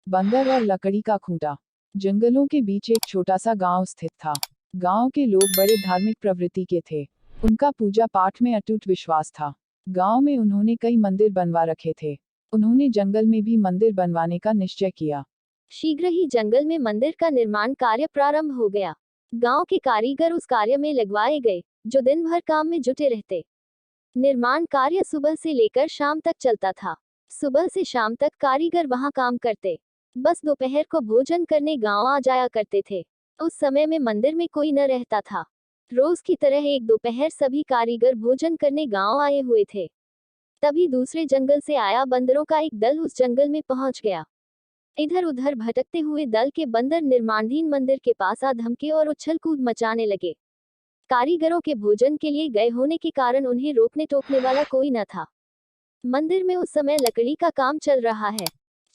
बंदर और लकड़ी का खूंटा। जंगलों के बीच एक छोटा सा गांव स्थित था। गांव के लोग बड़े धार्मिक प्रवृत्ति के थे। उनका पूजा पाठ में अटूट विश्वास था। गांव में उन्होंने कई मंदिर बनवा रखे थे। उन्होंने जंगल में भी मंदिर बनवाने का निश्चय किया। शीघ्र ही जंगल में मंदिर का निर्माण कार्य प्रारंभ हो गया। गांव के कारीगर उस कार्य में लगवाए गए, जो दिन भर काम में जुटे रहते। निर्माण कार्य सुबह से लेकर शाम तक चलता था। सुबह से शाम तक कारीगर वहां काम करते। बस दोपहर को भोजन करने गांव आ जाया करते थे। उस समय में मंदिर में कोई न रहता था। रोज की तरह एक दोपहर सभी कारीगर भोजन करने गांव आए हुए थे। तभी दूसरे जंगल से आया बंदरों का एक दल उस जंगल में पहुंच गया। इधर उधर भटकते हुए दल के बंदर निर्माणाधीन मंदिर के पास आ धमके और उछल कूद मचाने लगे। कारीगरों के भोजन के लिए गए होने के कारण उन्हें रोकने टोकने वाला कोई न था। मंदिर में उस समय लकड़ी का काम चल रहा है।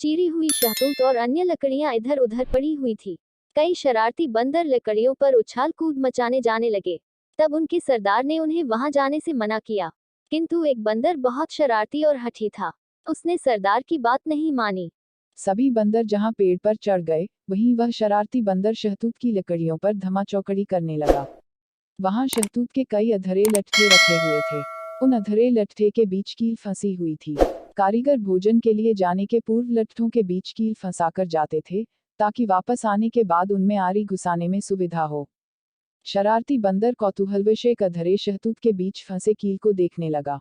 चीरी हुई शहतूत और अन्य लकड़ियां इधर उधर पड़ी हुई थी। कई शरारती बंदर लकड़ियों पर उछाल कूद मचाने जाने लगे। तब उनके सरदार ने उन्हें वहां जाने से मना किया, किंतु एक बंदर बहुत शरारती और हठी था। उसने सरदार की बात नहीं मानी। सभी बंदर जहां पेड़ पर चढ़ गए, वहीं वह शरारती बंदर शहतूत की लकड़ियों पर धमाचौकड़ी करने लगा। वहां शहतूत के कई अधरे लट्ठे रखे हुए थे। उन अधरे लट्ठे के बीच कील फंसी हुई थी। कारीगर भोजन के लिए जाने के पूर्व लट्ठों के बीच कील फंसाकर जाते थे, ताकि वापस आने के बाद उनमें आरी घुसाने में सुविधा हो। शरारती बंदर कौतूहलवश एक अधरे शहतूत के बीच फंसे कील को देखने लगा।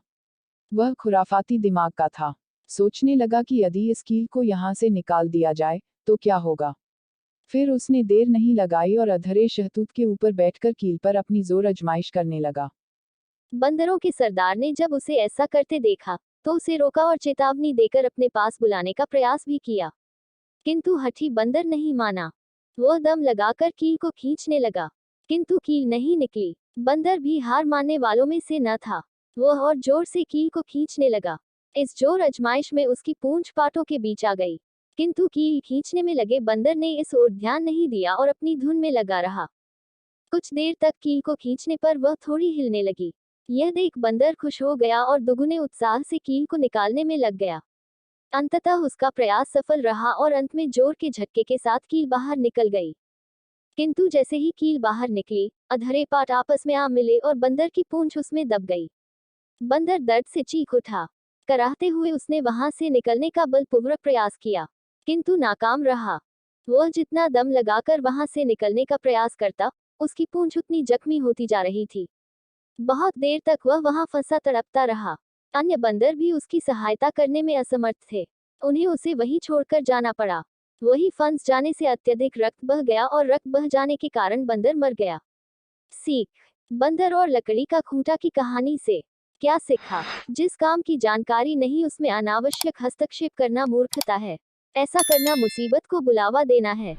वह खुराफाती दिमाग का था। सोचने लगा कि यदि इस कील को यहाँ से निकाल दिया जाए, तो क्या होगा। फिर उसने देर नहीं लगाई और अधरे शहतूत के ऊपर बैठकर कील पर अपनी जोर आजमाइश करने लगा। बंदरों के सरदार ने जब उसे ऐसा करते देखा, तो उसे रोका और चेतावनी देकर अपने पास बुलाने का प्रयास भी किया, किंतु हठी बंदर नहीं माना। वह दम लगाकर कील को खींचने लगा, किंतु कील नहीं निकली। बंदर भी हार मानने वालों में से न था। वह और जोर से कील को खींचने लगा। इस जोर आजमाइश में उसकी पूंछ पाटों के बीच आ गई, किंतु कील खींचने में लगे बंदर ने इस ओर ध्यान नहीं दिया और अपनी धुन में लगा रहा। कुछ देर तक कील को खींचने पर वह थोड़ी हिलने लगी। यह देख बंदर खुश हो गया और दुगुने उत्साह से कील को निकालने में लग गया। अंततः उसका प्रयास सफल रहा और अंत में जोर के झटके के साथ कील बाहर निकल गई। किंतु जैसे ही कील बाहर निकली, अधरे पाट आपस में आ मिले और बंदर की पूंछ उसमें दब गई। बंदर दर्द से चीख उठा। कराहते हुए उसने वहां से निकलने का बलपूर्वक प्रयास किया, किंतु नाकाम रहा। वह जितना दम लगाकर वहां से निकलने का प्रयास करता, उसकी पूंछ उतनी जख्मी होती जा रही थी। बहुत देर तक वह वहां फंसा तड़पता रहा। अन्य बंदर भी उसकी सहायता करने में असमर्थ थे। उन्हें उसे वहीं छोड़कर जाना पड़ा। वही फंस जाने से अत्यधिक रक्त बह गया और रक्त बह जाने के कारण बंदर मर गया। सीख: बंदर और लकड़ी का खूंटा की कहानी से क्या सीखा? जिस काम की जानकारी नहीं उसमें अनावश्यक हस्तक्षेप करना मूर्खता है। ऐसा करना मुसीबत को बुलावा देना है।